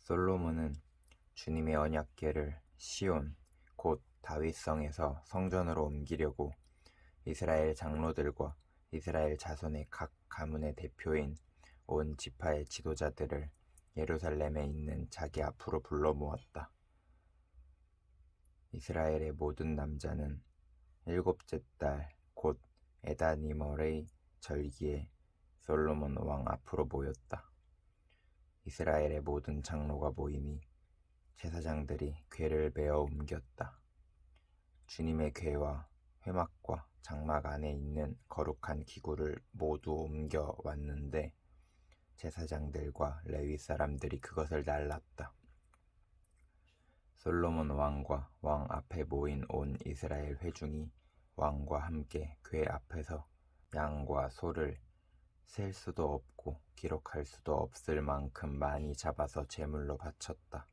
솔로몬은 주님의 언약궤를 시온 곧 다윗성에서 성전으로 옮기려고 이스라엘 장로들과 이스라엘 자손의 각 가문의 대표인 온 지파의 지도자들을 예루살렘에 있는 자기 앞으로 불러 모았다. 이스라엘의 모든 남자는 일곱째 달 곧 에다니멀의 절기에 솔로몬 왕 앞으로 모였다. 이스라엘의 모든 장로가 모이니 제사장들이 궤를 메어 옮겼다. 주님의 궤와 회막과 장막 안에 있는 거룩한 기구를 모두 옮겨 왔는데 제사장들과 레위 사람들이 그것을 날랐다. 솔로몬 왕과 왕 앞에 모인 온 이스라엘 회중이 왕과 함께 궤 앞에서 양과 소를 셀 수도 없고 기록할 수도 없을 만큼 많이 잡아서 제물로 바쳤다.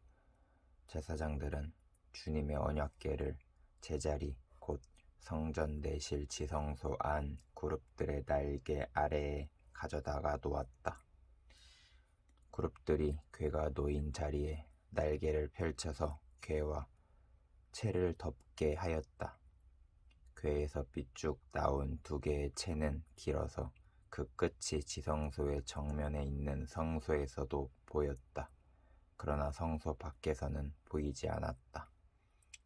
제사장들은 주님의 언약궤를 제자리 곧 성전 내실 지성소 안 그룹들의 날개 아래에 가져다가 놓았다. 그룹들이 궤가 놓인 자리에 날개를 펼쳐서 궤와 채를 덮게 하였다. 궤에서 삐쭉 나온 두 개의 채는 길어서 그 끝이 지성소의 정면에 있는 성소에서도 보였다. 그러나 성소 밖에서는 보이지 않았다.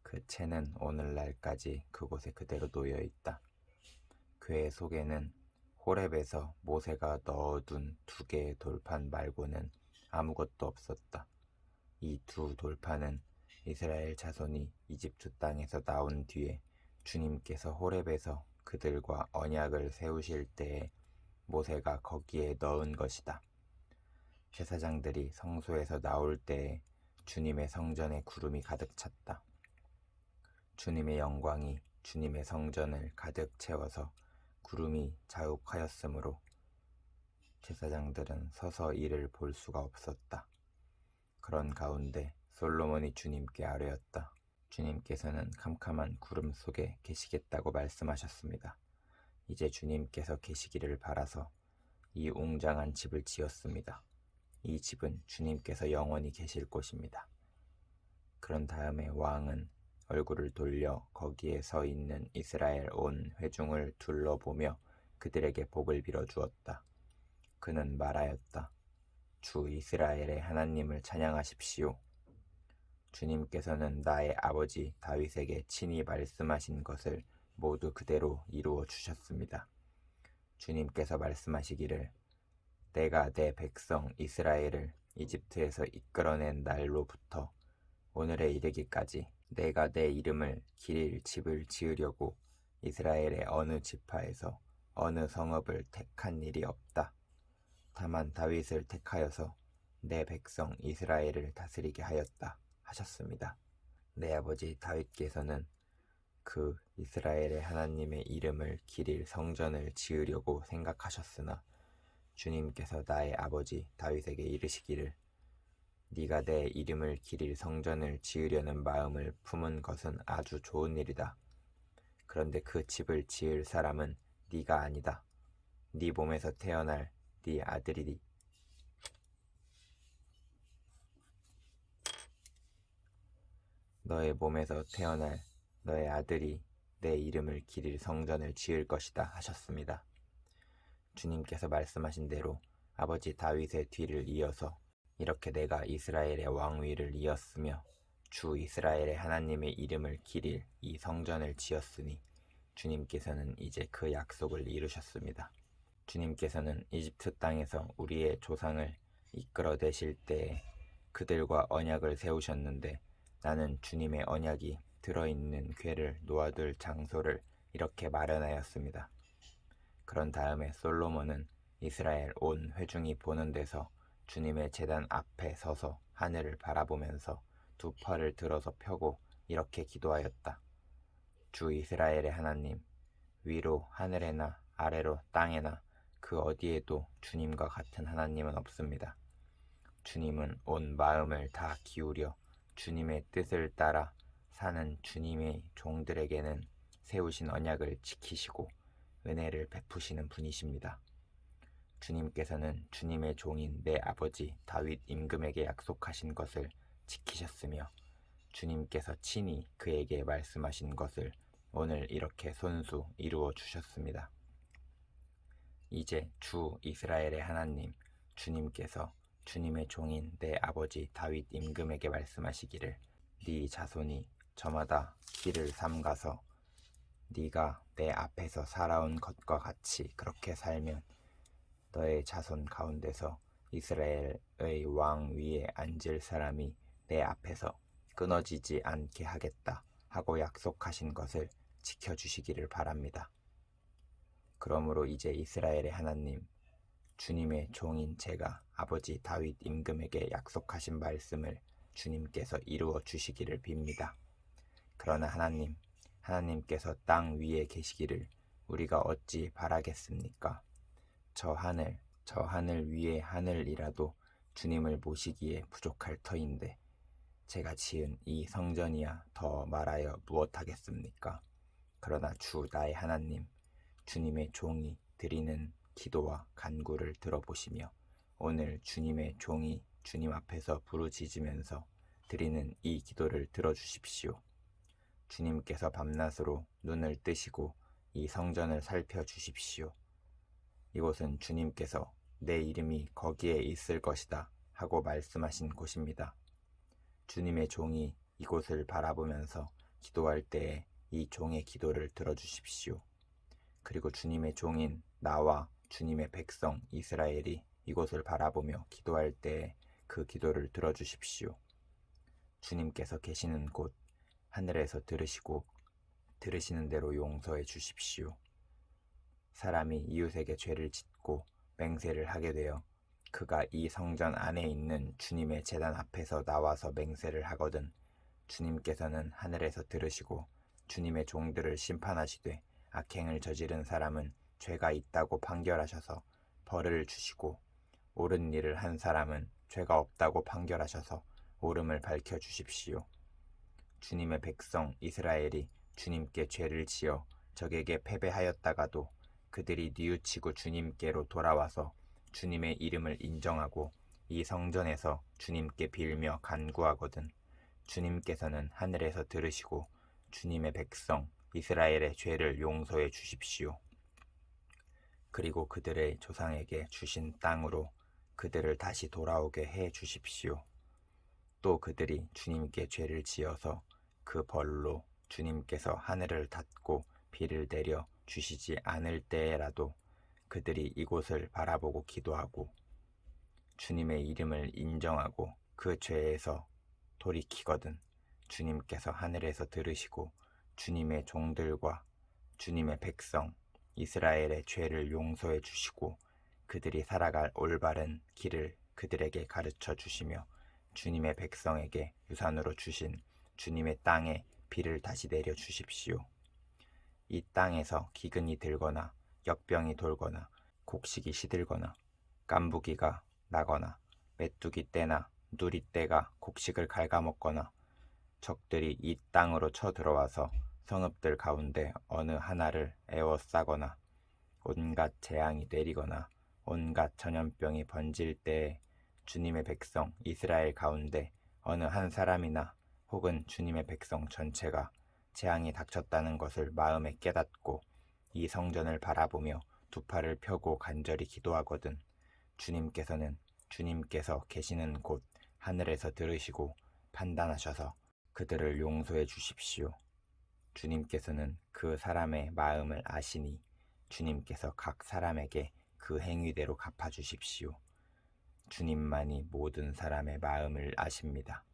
그 채는 오늘날까지 그곳에 그대로 놓여 있다. 궤 속에는 호렙에서 모세가 넣어둔 두 개의 돌판 말고는 아무것도 없었다. 이 두 돌판은 이스라엘 자손이 이집트 땅에서 나온 뒤에 주님께서 호렙에서 그들과 언약을 세우실 때에 모세가 거기에 넣은 것이다. 제사장들이 성소에서 나올 때에 주님의 성전에 구름이 가득 찼다. 주님의 영광이 주님의 성전을 가득 채워서 구름이 자욱하였으므로 제사장들은 서서 이를 볼 수가 없었다. 그런 가운데 솔로몬이 주님께 아뢰었다. 주님께서는 캄캄한 구름 속에 계시겠다고 말씀하셨습니다. 이제 주님께서 계시기를 바라서 이 웅장한 집을 지었습니다. 이 집은 주님께서 영원히 계실 곳입니다. 그런 다음에 왕은 얼굴을 돌려 거기에 서 있는 이스라엘 온 회중을 둘러보며 그들에게 복을 빌어 주었다. 그는 말하였다. 주 이스라엘의 하나님을 찬양하십시오. 주님께서는 나의 아버지 다윗에게 친히 말씀하신 것을 모두 그대로 이루어 주셨습니다. 주님께서 말씀하시기를 내가 내 백성 이스라엘을 이집트에서 이끌어낸 날로부터 오늘에 이르기까지 내가 내 이름을 기릴 집을 지으려고 이스라엘의 어느 지파에서 어느 성읍을 택한 일이 없다. 다만 다윗을 택하여서 내 백성 이스라엘을 다스리게 하였다 하셨습니다. 내 아버지 다윗께서는 그 이스라엘의 하나님의 이름을 기릴 성전을 지으려고 생각하셨으나 주님께서 나의 아버지 다윗에게 이르시기를 네가 내 이름을 기릴 성전을 지으려는 마음을 품은 것은 아주 좋은 일이다. 그런데 그 집을 지을 사람은 네가 아니다. 네 몸에서 태어날 네 아들이니 너의 몸에서 태어날 너의 아들이 내 이름을 기릴 성전을 지을 것이다 하셨습니다. 주님께서 말씀하신 대로 아버지 다윗의 뒤를 이어서 이렇게 내가 이스라엘의 왕위를 이었으며 주 이스라엘의 하나님의 이름을 기릴 이 성전을 지었으니 주님께서는 이제 그 약속을 이루셨습니다. 주님께서는 이집트 땅에서 우리의 조상을 이끌어내실 때에 그들과 언약을 세우셨는데 나는 주님의 언약이 들어있는 궤를 놓아둘 장소를 이렇게 마련하였습니다. 그런 다음에 솔로몬은 이스라엘 온 회중이 보는 데서 주님의 제단 앞에 서서 하늘을 바라보면서 두 팔을 들어서 펴고 이렇게 기도하였다. 주 이스라엘의 하나님, 위로 하늘에나 아래로 땅에나 그 어디에도 주님과 같은 하나님은 없습니다. 주님은 온 마음을 다 기울여 주님의 뜻을 따라 사는 주님의 종들에게는 세우신 언약을 지키시고 은혜를 베푸시는 분이십니다. 주님께서는 주님의 종인 내 아버지 다윗 임금에게 약속하신 것을 지키셨으며 주님께서 친히 그에게 말씀하신 것을 오늘 이렇게 손수 이루어 주셨습니다. 이제 주 이스라엘의 하나님 주님께서 주님의 종인 내 아버지 다윗 임금에게 말씀하시기를 네 자손이 저마다 길을 삼가서 네가 내 앞에서 살아온 것과 같이 그렇게 살면 너의 자손 가운데서 이스라엘의 왕 위에 앉을 사람이 내 앞에서 끊어지지 않게 하겠다 하고 약속하신 것을 지켜주시기를 바랍니다. 그러므로 이제 이스라엘의 하나님 주님의 종인 제가 아버지 다윗 임금에게 약속하신 말씀을 주님께서 이루어 주시기를 빕니다. 그러나 하나님께서 땅 위에 계시기를 우리가 어찌 바라겠습니까? 저 하늘 위의 하늘이라도 주님을 모시기에 부족할 터인데 제가 지은 이 성전이야 더 말하여 무엇하겠습니까? 그러나 주 나의 하나님 주님의 종이 드리는 기도와 간구를 들어보시며 오늘 주님의 종이 주님 앞에서 부르짖으면서 드리는 이 기도를 들어주십시오. 주님께서 밤낮으로 눈을 뜨시고 이 성전을 살펴주십시오. 이곳은 주님께서 내 이름이 거기에 있을 것이다 하고 말씀하신 곳입니다. 주님의 종이 이곳을 바라보면서 기도할 때에 이 종의 기도를 들어주십시오. 그리고 주님의 종인 나와 주님의 백성 이스라엘이 이곳을 바라보며 기도할 때에 그 기도를 들어주십시오. 주님께서 계시는 곳 하늘에서 들으시고 들으시는 대로 용서해 주십시오. 사람이 이웃에게 죄를 짓고 맹세를 하게 되어 그가 이 성전 안에 있는 주님의 제단 앞에서 나와서 맹세를 하거든 주님께서는 하늘에서 들으시고 주님의 종들을 심판하시되 악행을 저지른 사람은 죄가 있다고 판결하셔서 벌을 주시고 옳은 일을 한 사람은 죄가 없다고 판결하셔서 옳음을 밝혀주십시오. 주님의 백성 이스라엘이 주님께 죄를 지어 적에게 패배하였다가도 그들이 뉘우치고 주님께로 돌아와서 주님의 이름을 인정하고 이 성전에서 주님께 빌며 간구하거든 주님께서는 하늘에서 들으시고 주님의 백성 이스라엘의 죄를 용서해 주십시오. 그리고 그들의 조상에게 주신 땅으로 그들을 다시 돌아오게 해 주십시오. 또 그들이 주님께 죄를 지어서 그 벌로 주님께서 하늘을 닫고 비를 내려 주시지 않을 때에라도 그들이 이곳을 바라보고 기도하고 주님의 이름을 인정하고 그 죄에서 돌이키거든 주님께서 하늘에서 들으시고 주님의 종들과 주님의 백성 이스라엘의 죄를 용서해 주시고 그들이 살아갈 올바른 길을 그들에게 가르쳐 주시며 주님의 백성에게 유산으로 주신 주님의 땅에 비를 다시 내려 주십시오. 이 땅에서 기근이 들거나 역병이 돌거나 곡식이 시들거나 깐부기가 나거나 메뚜기 떼나 누리 떼가 곡식을 갉아먹거나 적들이 이 땅으로 쳐들어와서 성읍들 가운데 어느 하나를 에워싸거나 온갖 재앙이 내리거나 온갖 전염병이 번질 때에 주님의 백성 이스라엘 가운데 어느 한 사람이나 혹은 주님의 백성 전체가 재앙이 닥쳤다는 것을 마음에 깨닫고 이 성전을 바라보며 두 팔을 펴고 간절히 기도하거든 주님께서는 주님께서 계시는 곳 하늘에서 들으시고 판단하셔서 그들을 용서해 주십시오. 주님께서는 그 사람의 마음을 아시니 주님께서 각 사람에게 그 행위대로 갚아주십시오. 주님만이 모든 사람의 마음을 아십니다.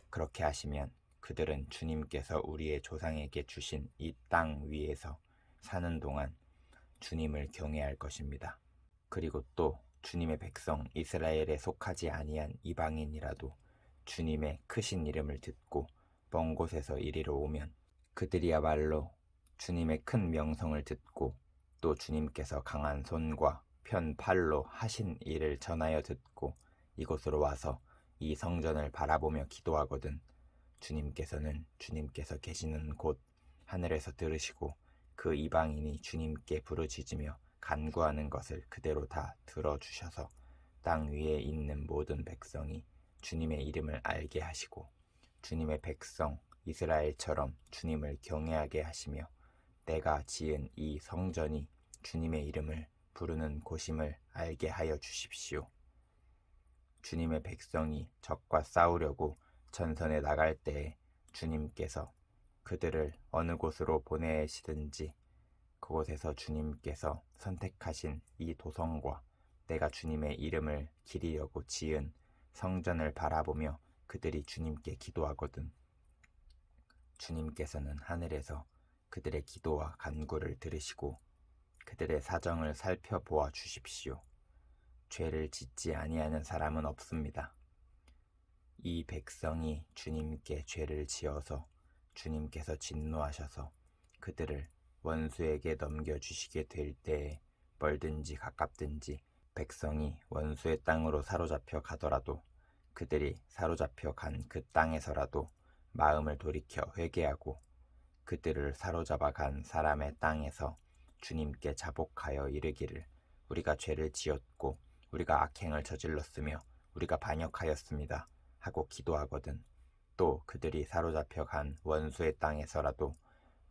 그렇게 하시면 그들은 주님께서 우리의 조상에게 주신 이 땅 위에서 사는 동안 주님을 경외할 것입니다. 그리고 또 주님의 백성 이스라엘에 속하지 아니한 이방인이라도 주님의 크신 이름을 듣고 먼 곳에서 이리로 오면 그들이야말로 주님의 큰 명성을 듣고 또 주님께서 강한 손과 편 팔로 하신 일을 전하여 듣고 이곳으로 와서 이 성전을 바라보며 기도하거든 주님께서는 주님께서 계시는 곳 하늘에서 들으시고 그 이방인이 주님께 부르짖으며 간구하는 것을 그대로 다 들어주셔서 땅 위에 있는 모든 백성이 주님의 이름을 알게 하시고 주님의 백성 이스라엘처럼 주님을 경외하게 하시며 내가 지은 이 성전이 주님의 이름을 부르는 곳임을 알게 하여 주십시오. 주님의 백성이 적과 싸우려고 전선에 나갈 때에 주님께서 그들을 어느 곳으로 보내시든지 그곳에서 주님께서 선택하신 이 도성과 내가 주님의 이름을 기리려고 지은 성전을 바라보며 그들이 주님께 기도하거든 주님께서는 하늘에서 그들의 기도와 간구를 들으시고 그들의 사정을 살펴보아 주십시오. 죄를 짓지 아니하는 사람은 없습니다. 이 백성이 주님께 죄를 지어서 주님께서 진노하셔서 그들을 원수에게 넘겨주시게 될 때에 멀든지 가깝든지 백성이 원수의 땅으로 사로잡혀 가더라도 그들이 사로잡혀 간 그 땅에서라도 마음을 돌이켜 회개하고 그들을 사로잡아 간 사람의 땅에서 주님께 자복하여 이르기를 우리가 죄를 지었고 우리가 악행을 저질렀으며 우리가 반역하였습니다 하고 기도하거든 또 그들이 사로잡혀 간 원수의 땅에서라도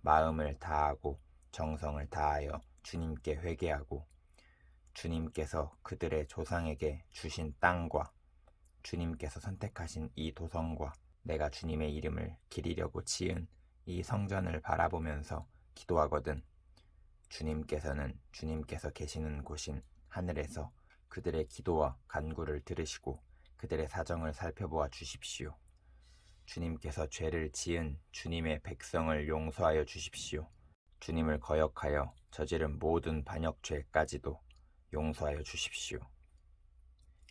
마음을 다하고 정성을 다하여 주님께 회개하고 주님께서 그들의 조상에게 주신 땅과 주님께서 선택하신 이 도성과 내가 주님의 이름을 기리려고 지은 이 성전을 바라보면서 기도하거든 주님께서는 주님께서 계시는 곳인 하늘에서 그들의 기도와 간구를 들으시고 그들의 사정을 살펴보아 주십시오. 주님께서 죄를 지은 주님의 백성을 용서하여 주십시오. 주님을 거역하여 저지른 모든 반역죄까지도 용서하여 주십시오.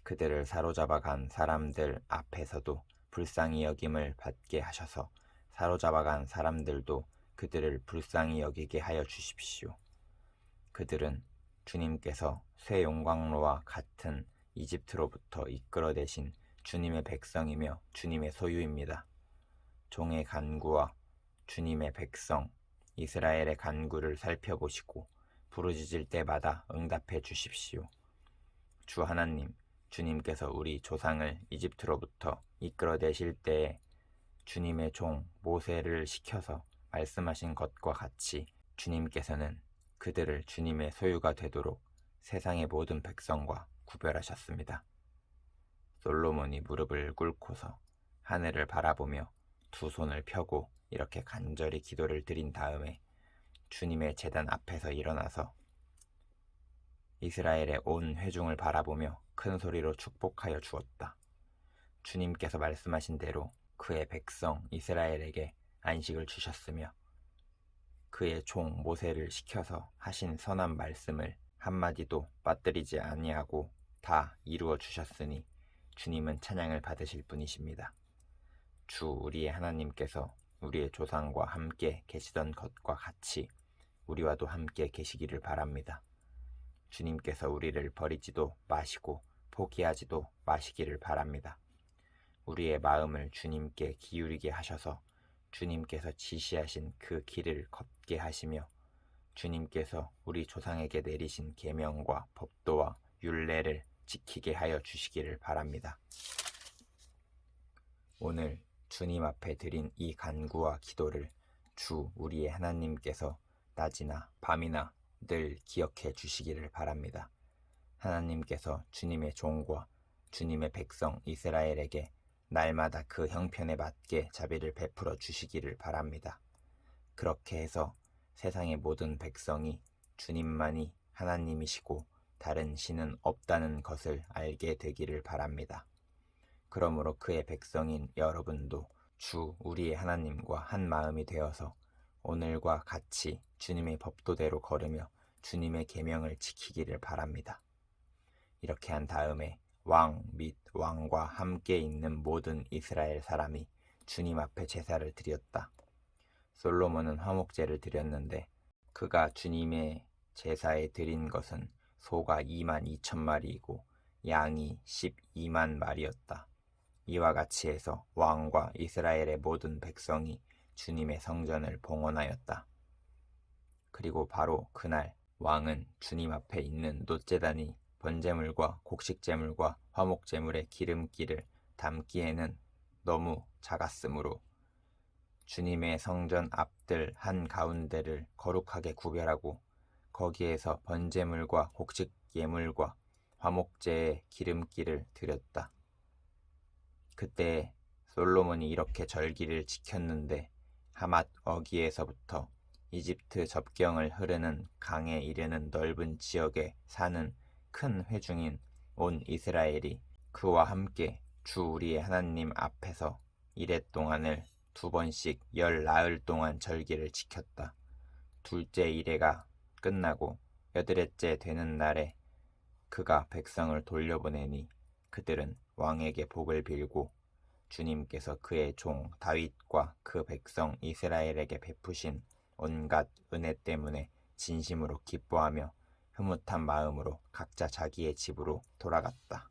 그들을 사로잡아 간 사람들 앞에서도 불쌍히 여김을 받게 하셔서 사로잡아 간 사람들도 그들을 불쌍히 여기게 하여 주십시오. 그들은 주님께서 새 용광로와 같은 이집트로부터 이끌어내신 주님의 백성이며 주님의 소유입니다. 종의 간구와 주님의 백성 이스라엘의 간구를 살펴보시고 부르짖을 때마다 응답해 주십시오. 주 하나님, 주님께서 우리 조상을 이집트로부터 이끌어내실 때에 주님의 종 모세를 시켜서 말씀하신 것과 같이 주님께서는 그들을 주님의 소유가 되도록 세상의 모든 백성과 구별하셨습니다. 솔로몬이 무릎을 꿇고서 하늘을 바라보며 두 손을 펴고 이렇게 간절히 기도를 드린 다음에 주님의 제단 앞에서 일어나서 이스라엘의 온 회중을 바라보며 큰 소리로 축복하여 주었다. 주님께서 말씀하신 대로 그의 백성 이스라엘에게 안식을 주셨으며 그의 종 모세를 시켜서 하신 선한 말씀을 한마디도 빠뜨리지 아니하고 다 이루어 주셨으니 주님은 찬양을 받으실 분이십니다. 주 우리의 하나님께서 우리의 조상과 함께 계시던 것과 같이 우리와도 함께 계시기를 바랍니다. 주님께서 우리를 버리지도 마시고 포기하지도 마시기를 바랍니다. 우리의 마음을 주님께 기울이게 하셔서 주님께서 지시하신 그 길을 걷게 하시며 주님께서 우리 조상에게 내리신 계명과 법도와 율례를 지키게 하여 주시기를 바랍니다. 오늘 주님 앞에 드린 이 간구와 기도를 주 우리의 하나님께서 낮이나 밤이나 늘 기억해 주시기를 바랍니다. 하나님께서 주님의 종과 주님의 백성 이스라엘에게 날마다 그 형편에 맞게 자비를 베풀어 주시기를 바랍니다. 그렇게 해서 세상의 모든 백성이 주님만이 하나님이시고 다른 신은 없다는 것을 알게 되기를 바랍니다. 그러므로 그의 백성인 여러분도 주 우리의 하나님과 한 마음이 되어서 오늘과 같이 주님의 법도대로 걸으며 주님의 계명을 지키기를 바랍니다. 이렇게 한 다음에 왕 및 왕과 함께 있는 모든 이스라엘 사람이 주님 앞에 제사를 드렸다. 솔로몬은 화목제를 드렸는데 그가 주님의 제사에 드린 것은 소가 22,000마리이고 양이 12만 마리였다. 이와 같이 해서 왕과 이스라엘의 모든 백성이 주님의 성전을 봉헌하였다. 그리고 바로 그날 왕은 주님 앞에 있는 놋제단이 번제물과 곡식제물과 화목제물의 기름기를 담기에는 너무 작았으므로 주님의 성전 앞들 한가운데를 거룩하게 구별하고 거기에서 번제물과 곡식 예물과 화목제의 기름기를 드렸다. 그때 솔로몬이 이렇게 절기를 지켰는데 하맛 어기에서부터 이집트 접경을 흐르는 강에 이르는 넓은 지역에 사는 큰 회중인 온 이스라엘이 그와 함께 주 우리의 하나님 앞에서 이레 동안을 2번씩 10나흘 동안 절기를 지켰다. 둘째 이레가 끝나고 8일째 되는 날에 그가 백성을 돌려보내니 그들은 왕에게 복을 빌고 주님께서 그의 종 다윗과 그 백성 이스라엘에게 베푸신 온갖 은혜 때문에 진심으로 기뻐하며 흐뭇한 마음으로 각자 자기의 집으로 돌아갔다.